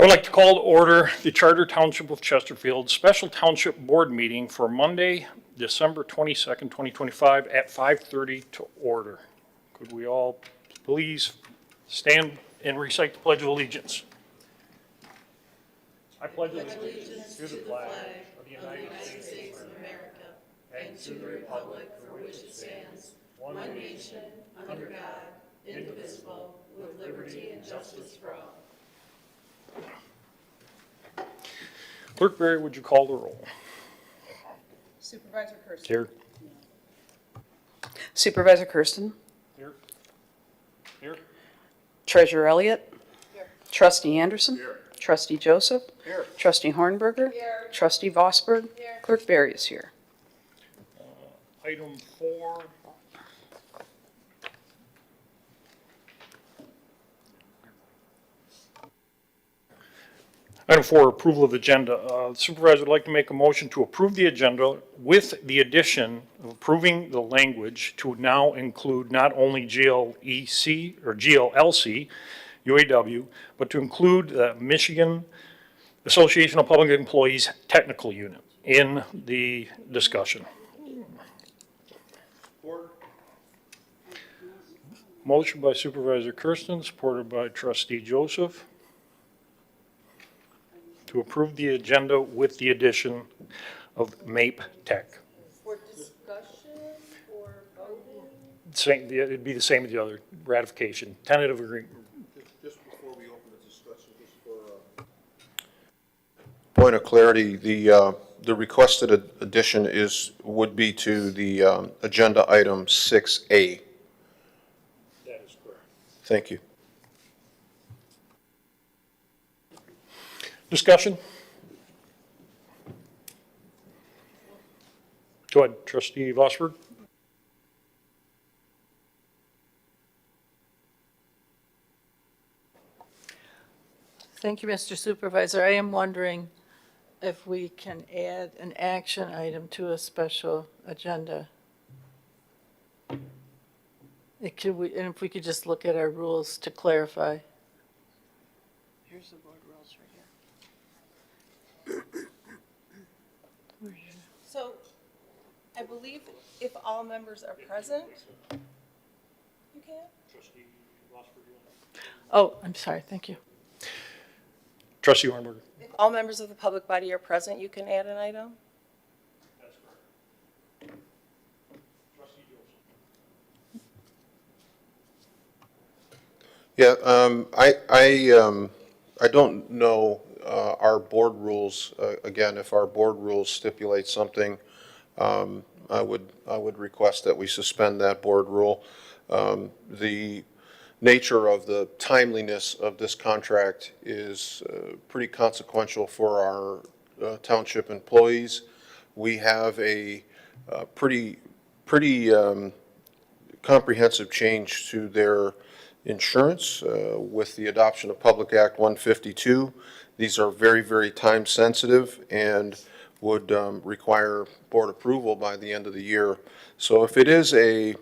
I'd like to call to order the Charter Township of Chesterfield Special Township Board Meeting for Monday, December 22nd, 2025 at 5:30 to order. Could we all please stand and recite the Pledge of Allegiance? I pledge allegiance to the flag of the United States of America and to the republic for which it stands, one nation, under God, indivisible, with liberty and justice for all. Clerk Berry, would you call the roll? Supervisor Kirsten. Here. Supervisor Kirsten. Here. Here. Treasurer Elliott. Here. Trustee Anderson. Here. Trustee Joseph. Here. Trustee Hornberger. Here. Trustee Vosberg. Here. Clerk Berry is here. Item 4. Item 4, approval of agenda. The supervisor would like to make a motion to approve the agenda with the addition of approving the language to now include not only GLEC or GLLC, UAW, but to include the Michigan Association of Public Employees Technical Unit in the discussion. Motion by Supervisor Kirsten, supported by Trustee Joseph, to approve the agenda with the addition of MAPE Tech. For discussion or voting? Same, it'd be the same as the other, ratification, tentative agreement. Just before we open the discussion, just for point of clarity, the requested addition would be to the agenda item 6A. That is correct. Thank you. Discussion? Go ahead, Trustee Vosberg. Thank you, Mr. Supervisor. I am wondering if we can add an action item to a special agenda. And if we could just look at our rules to clarify. Here's the board rules right here. So, I believe if all members are present, you can? Trustee Vosberg. Oh, I'm sorry, thank you. Trustee Hornberger. If all members of the public body are present, you can add an item? That's correct. Trustee Yeah, I don't know our board rules. Again, if our board rules stipulate something, I would request that we suspend that board rule. The nature of the timeliness of this contract is pretty consequential for our township employees. We have a pretty comprehensive change to their insurance with the adoption of Public Act 152. These are very, very time sensitive and would require board approval by the end of the year. So if it is a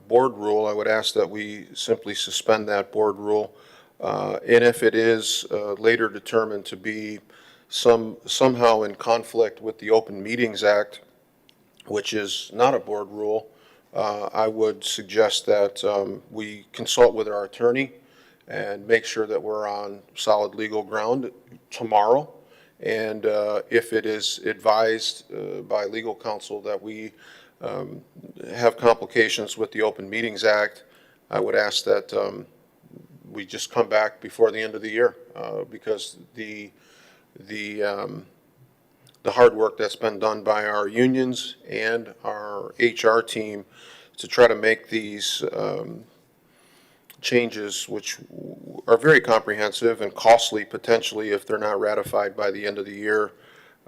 board rule, I would ask that we simply suspend that board rule. And if it is later determined to be somehow in conflict with the Open Meetings Act, which is not a board rule, I would suggest that we consult with our attorney and make sure that we're on solid legal ground tomorrow. And if it is advised by legal counsel that we have complications with the Open Meetings Act, I would ask that we just come back before the end of the year because the hard work that's been done by our unions and our HR team to try to make these changes, which are very comprehensive and costly potentially if they're not ratified by the end of the year,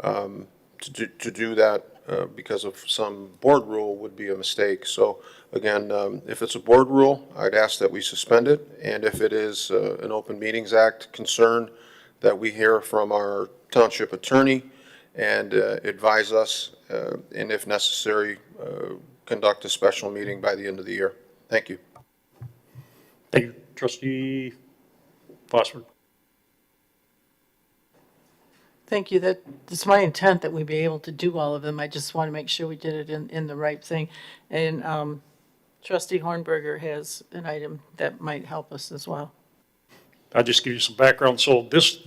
to do that because of some board rule would be a mistake. So again, if it's a board rule, I'd ask that we suspend it. And if it is an Open Meetings Act concern, that we hear from our township attorney and advise us, and if necessary, conduct a special meeting by the end of the year. Thank you. Thank you. Trustee Vosberg. Thank you. It's my intent that we be able to do all of them. I just want to make sure we did it in the right thing. And trustee Hornberger has an item that might help us as well. I'll just give you some background. So this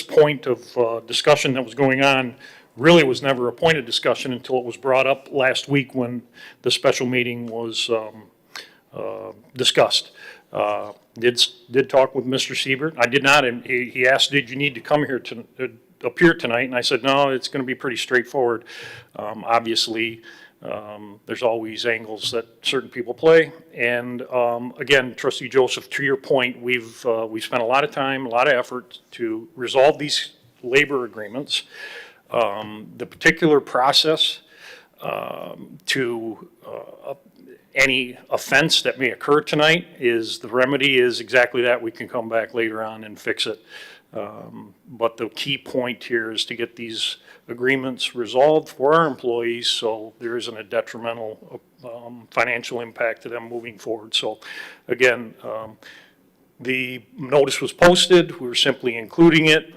point of discussion that was going on really was never a point of discussion until it was brought up last week when the special meeting was discussed. Did talk with Mr. Siebert. I did not, and he asked, did you need to come here to appear tonight? And I said, no, it's going to be pretty straightforward. Obviously, there's always angles that certain people play. And again, Trustee Joseph, to your point, we've spent a lot of time, a lot of effort to resolve these labor agreements. The particular process to any offense that may occur tonight is the remedy is exactly that. We can come back later on and fix it. But the key point here is to get these agreements resolved for our employees so there isn't a detrimental financial impact to them moving forward. So again, the notice was posted. We were simply including it.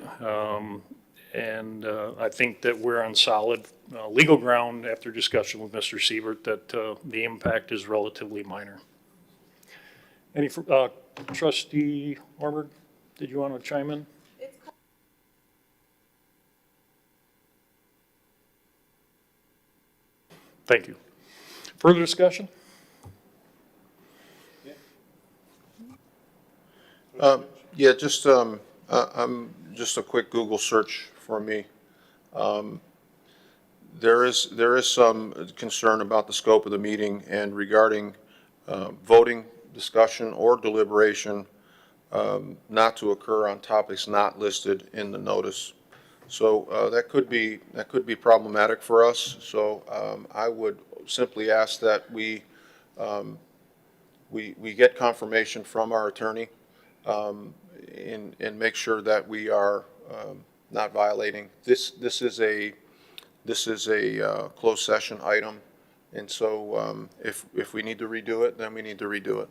And I think that we're on solid legal ground after discussion with Mr. Siebert that the impact is relatively minor. Any, Trustee Horberg, did you want to chime in? Thank you. Further discussion? Yeah, just just a quick Google search for me. There is some concern about the scope of the meeting and regarding voting, discussion, or deliberation not to occur on topics not listed in the notice. So that could be problematic for us. So I would simply ask that we get confirmation from our attorney and make sure that we are not violating. This is a closed session item, and so if we need to redo it, then we need to redo it.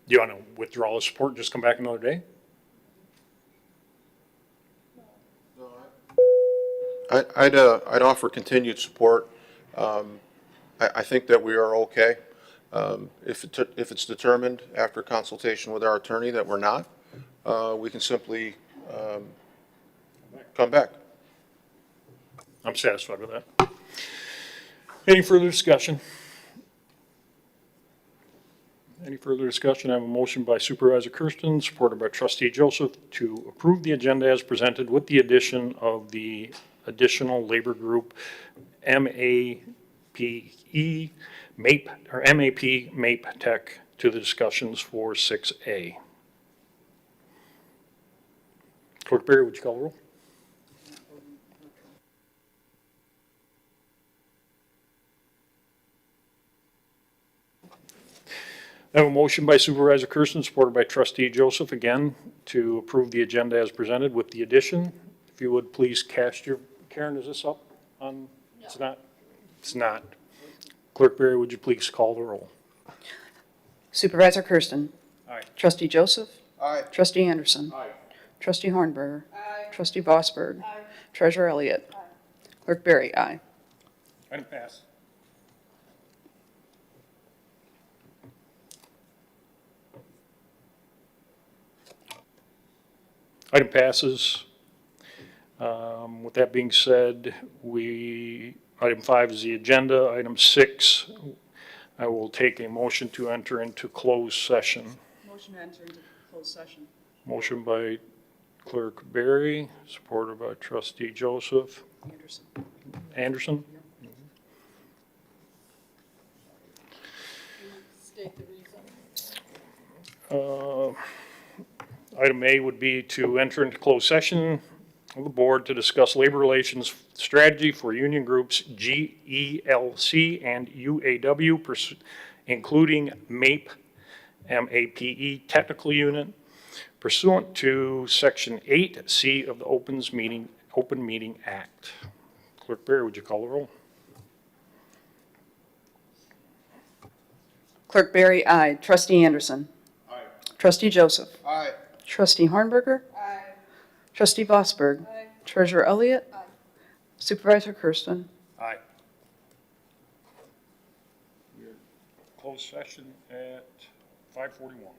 Do you want to withdraw the support and just come back another day? I'd offer continued support. I think that we are okay. If it's determined after consultation with our attorney that we're not, we can simply come back. I'm satisfied with that. Any further discussion? Any further discussion? I have a motion by Supervisor Kirsten, supported by Trustee Joseph, to approve the agenda as presented with the addition of the additional labor group MAPE, MAPE, or MAP, MAPE Tech to the discussions for 6A. Clerk Berry, would you call the roll? I have a motion by Supervisor Kirsten, supported by Trustee Joseph, again, to approve the agenda as presented with the addition. If you would please cast your, Karen, is this up on? No. It's not? It's not. Clerk Berry, would you please call the roll? Supervisor Kirsten. Aye. Trustee Joseph. Aye. Trustee Anderson. Aye. Trustee Hornberger. Aye. Trustee Vosberg. Aye. Treasurer Elliott. Aye. Clerk Berry, aye. Item pass. Item passes. With that being said, item 5 is the agenda. Item 6, I will take a motion to enter into closed session. Motion to enter into closed session. Motion by Clerk Berry, supported by Trustee Joseph. Anderson. Anderson? State the reason. Item A would be to enter into closed session of the board to discuss labor relations strategy for union groups GELC and UAW, including MAPE, MAPE technical unit, pursuant to Section 8C of the Open Meeting Act. Clerk Berry, would you call the roll? Clerk Berry, aye. Trustee Anderson. Aye. Trustee Joseph. Aye. Trustee Hornberger. Aye. Trustee Vosberg. Treasurer Elliott. Supervisor Kirsten. Aye. We're closed session at 5:41.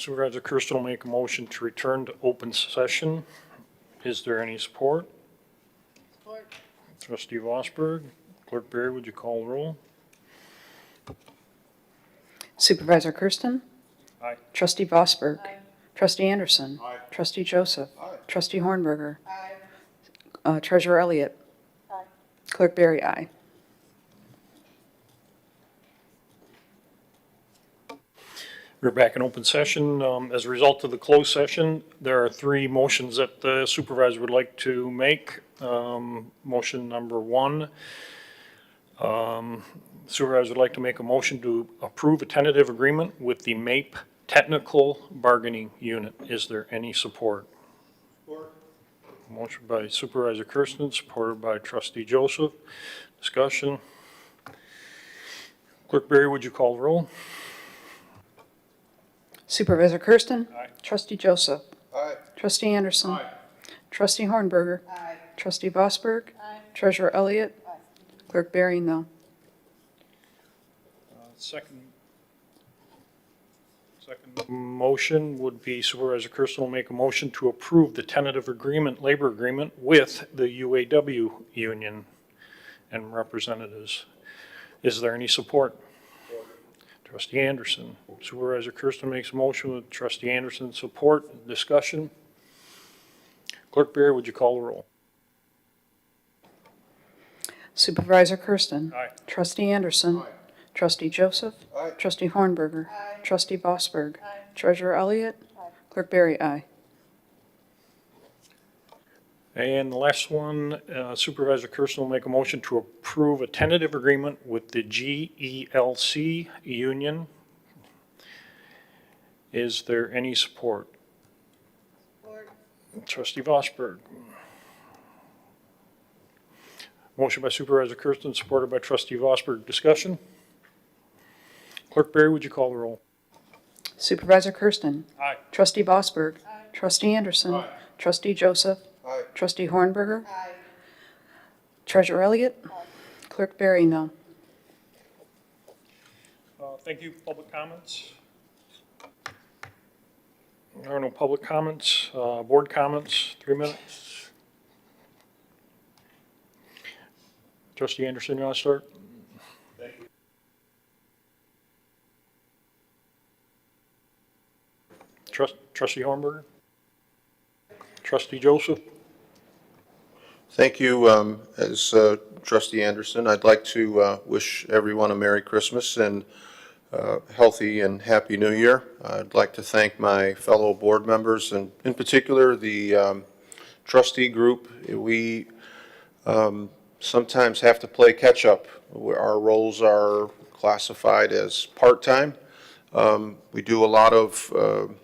Supervisor Kirsten will make a motion to return to open session. Is there any support? Support. Trustee Vosberg, Clerk Barry, would you call the roll? Supervisor Kirsten? Aye. Trustee Vosberg? Trustee Anderson? Trustee Joseph? Trustee Hornberger? Treasurer Elliott? Clerk Barry, aye. We're back in open session. As a result of the closed session, there are three motions that the supervisor would like to make. Motion number one, supervisor would like to make a motion to approve a tentative agreement with the MAPE Technical Bargaining Unit. Is there any support? Support. Motion by Supervisor Kirsten, supported by Trustee Joseph. Discussion. Clerk Barry, would you call the roll? Supervisor Kirsten? Aye. Trustee Joseph? Aye. Trustee Anderson? Trustee Hornberger? Trustee Vosberg? Treasurer Elliott? Clerk Barry, no. Second motion would be Supervisor Kirsten will make a motion to approve the tentative agreement, labor agreement with the UAW union and representatives. Is there any support? Trustee Anderson. Supervisor Kirsten makes a motion with Trustee Anderson support. Discussion. Clerk Barry, would you call the roll? Supervisor Kirsten? Aye. Trustee Anderson? Trustee Joseph? Aye. Trustee Hornberger? Trustee Vosberg? Treasurer Elliott? Clerk Barry, aye. And the last one, Supervisor Kirsten will make a motion to approve a tentative agreement with the GELC union. Is there any support? Support. Trustee Vosberg. Motion by Supervisor Kirsten, supported by Trustee Vosberg. Discussion? Clerk Barry, would you call the roll? Supervisor Kirsten? Aye. Trustee Vosberg? Trustee Anderson? Trustee Joseph? Aye. Trustee Hornberger? Treasurer Elliott? Clerk Barry, no. Thank you. Public comments? There are no public comments. Board comments, 3 minutes. Trustee Anderson, you want to start? Trustee Hornberger? Trustee Joseph? Thank you. As Trustee Anderson, I'd like to wish everyone a Merry Christmas and healthy and Happy New Year. I'd like to thank my fellow board members and in particular the trustee group. We sometimes have to play catch up. Our roles are classified as part-time. We do a lot of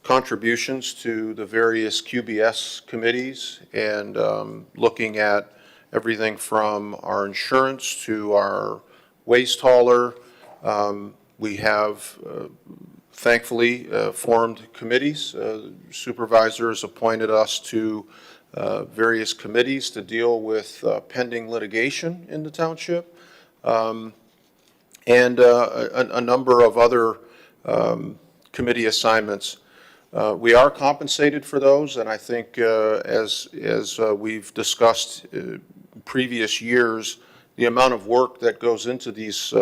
contributions to the various QBS committees and looking at everything from our insurance to our waste hauler. We have thankfully formed committees. Supervisors appointed us to various committees to deal with pending litigation in the township and a number of other committee assignments. We are compensated for those, and I think as we've discussed previous years, the amount of work that goes into these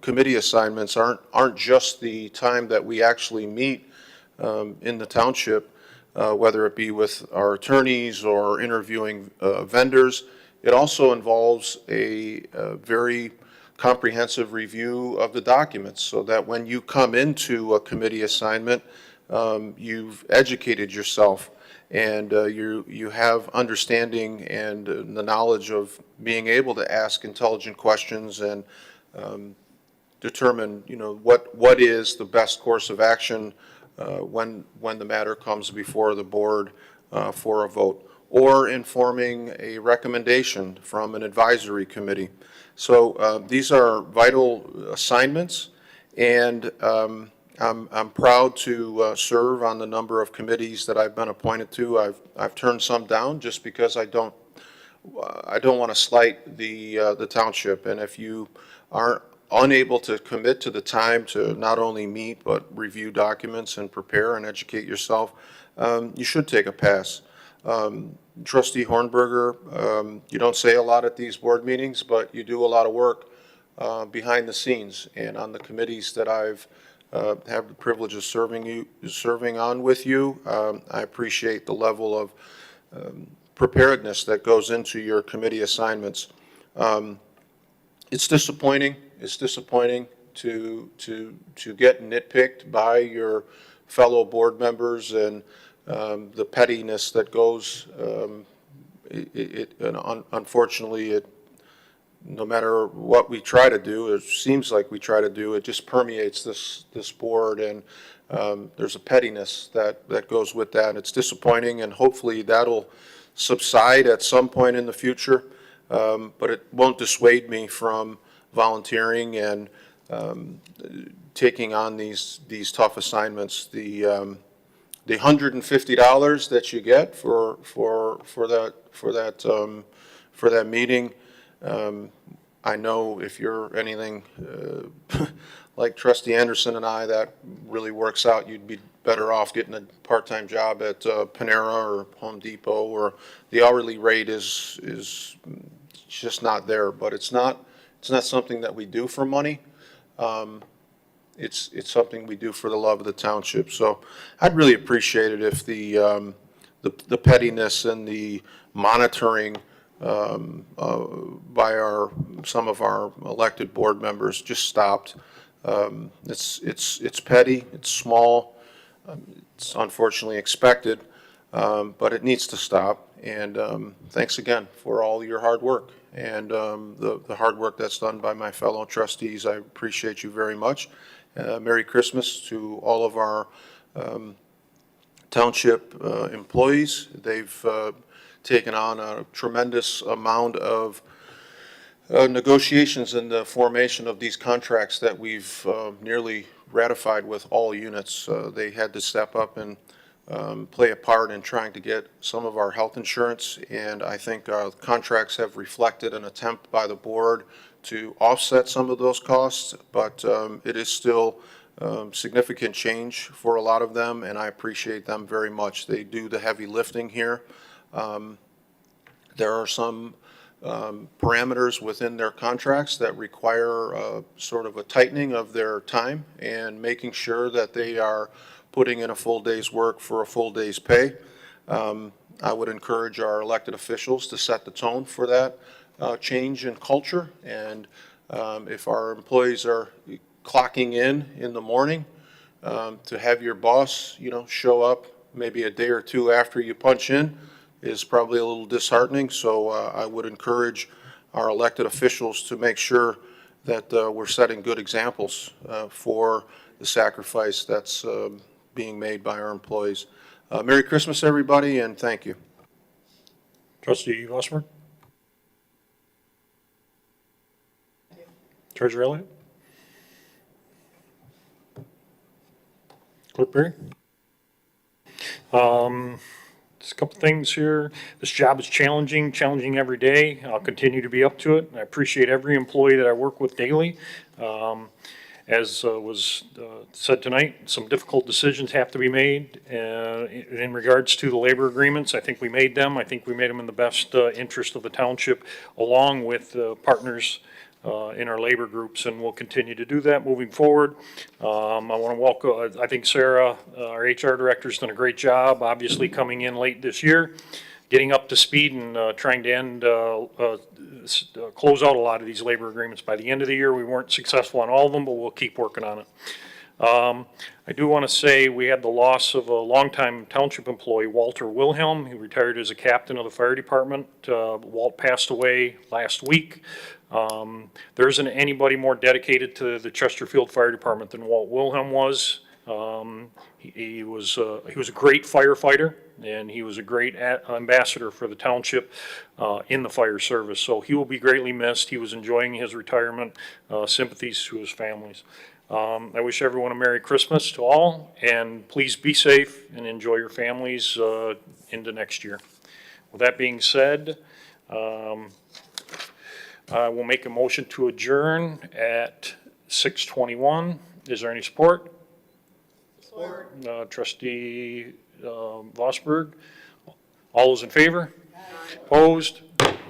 committee assignments aren't just the time that we actually meet in the township, whether it be with our attorneys or interviewing vendors. It also involves a very comprehensive review of the documents so that when you come into a committee assignment, you've educated yourself and you have understanding and the knowledge of being able to ask intelligent questions and determine, what is the best course of action when the matter comes before the board for a vote, or informing a recommendation from an advisory committee. So these are vital assignments, and I'm proud to serve on the number of committees that I've been appointed to. I've turned some down just because I don't want to slight the township. And if you aren't unable to commit to the time to not only meet, but review documents and prepare and educate yourself, you should take a pass. Trustee Hornberger, you don't say a lot at these board meetings, but you do a lot of work behind the scenes and on the committees that I've have the privilege of serving on with you. I appreciate the level of preparedness that goes into your committee assignments. It's disappointing. It's disappointing to get nitpicked by your fellow board members and the pettiness that goes. Unfortunately, no matter what we try to do, it seems like we try to do, it just permeates this board, and there's a pettiness that goes with that. It's disappointing, and hopefully that'll subside at some point in the future, but it won't dissuade me from volunteering and taking on these tough assignments. The $150 that you get for that meeting. I know if you're anything like Trustee Anderson and I, that really works out. You'd be better off getting a part-time job at Panera or Home Depot, or the hourly rate is just not there. But it's not something that we do for money. It's something we do for the love of the township. So I'd really appreciate it if the pettiness and the monitoring by some of our elected board members just stopped. It's petty, it's small, it's unfortunately expected, but it needs to stop. And thanks again for all your hard work and the hard work that's done by my fellow trustees. I appreciate you very much. Merry Christmas to all of our township employees. They've taken on a tremendous amount of negotiations in the formation of these contracts that we've nearly ratified with all units. They had to step up and play a part in trying to get some of our health insurance, and I think contracts have reflected an attempt by the board to offset some of those costs, but it is still significant change for a lot of them, and I appreciate them very much. They do the heavy lifting here. There are some parameters within their contracts that require sort of a tightening of their time and making sure that they are putting in a full day's work for a full day's pay. I would encourage our elected officials to set the tone for that change in culture. And if our employees are clocking in the morning, to have your boss, show up maybe a day or two after you punch in is probably a little disheartening. So I would encourage our elected officials to make sure that we're setting good examples for the sacrifice that's being made by our employees. Merry Christmas, everybody, and thank you. Trustee Vosmer? Treasurer Elliott? Clerk Berry? Just a couple things here. This job is challenging every day. I'll continue to be up to it. I appreciate every employee that I work with daily. As was said tonight, some difficult decisions have to be made in regards to the labor agreements. I think we made them. I think we made them in the best interest of the township, along with partners in our labor groups, and we'll continue to do that moving forward. I want to welcome, I think Sarah, our HR director, has done a great job, obviously coming in late this year, getting up to speed and trying to end, close out a lot of these labor agreements by the end of the year. We weren't successful on all of them, but we'll keep working on it. I do want to say we had the loss of a longtime township employee, Walter Wilhelm. He retired as a captain of the fire department. Walt passed away last week. There isn't anybody more dedicated to the Chesterfield Fire Department than Walt Wilhelm was. He was a great firefighter, and he was a great ambassador for the township in the fire service. So he will be greatly missed. He was enjoying his retirement. Sympathies to his families. I wish everyone a Merry Christmas to all, and please be safe and enjoy your families into next year. With that being said, I will make a motion to adjourn at 6:21. Is there any support? Support. Trustee Vosberg. All those in favor? Opposed?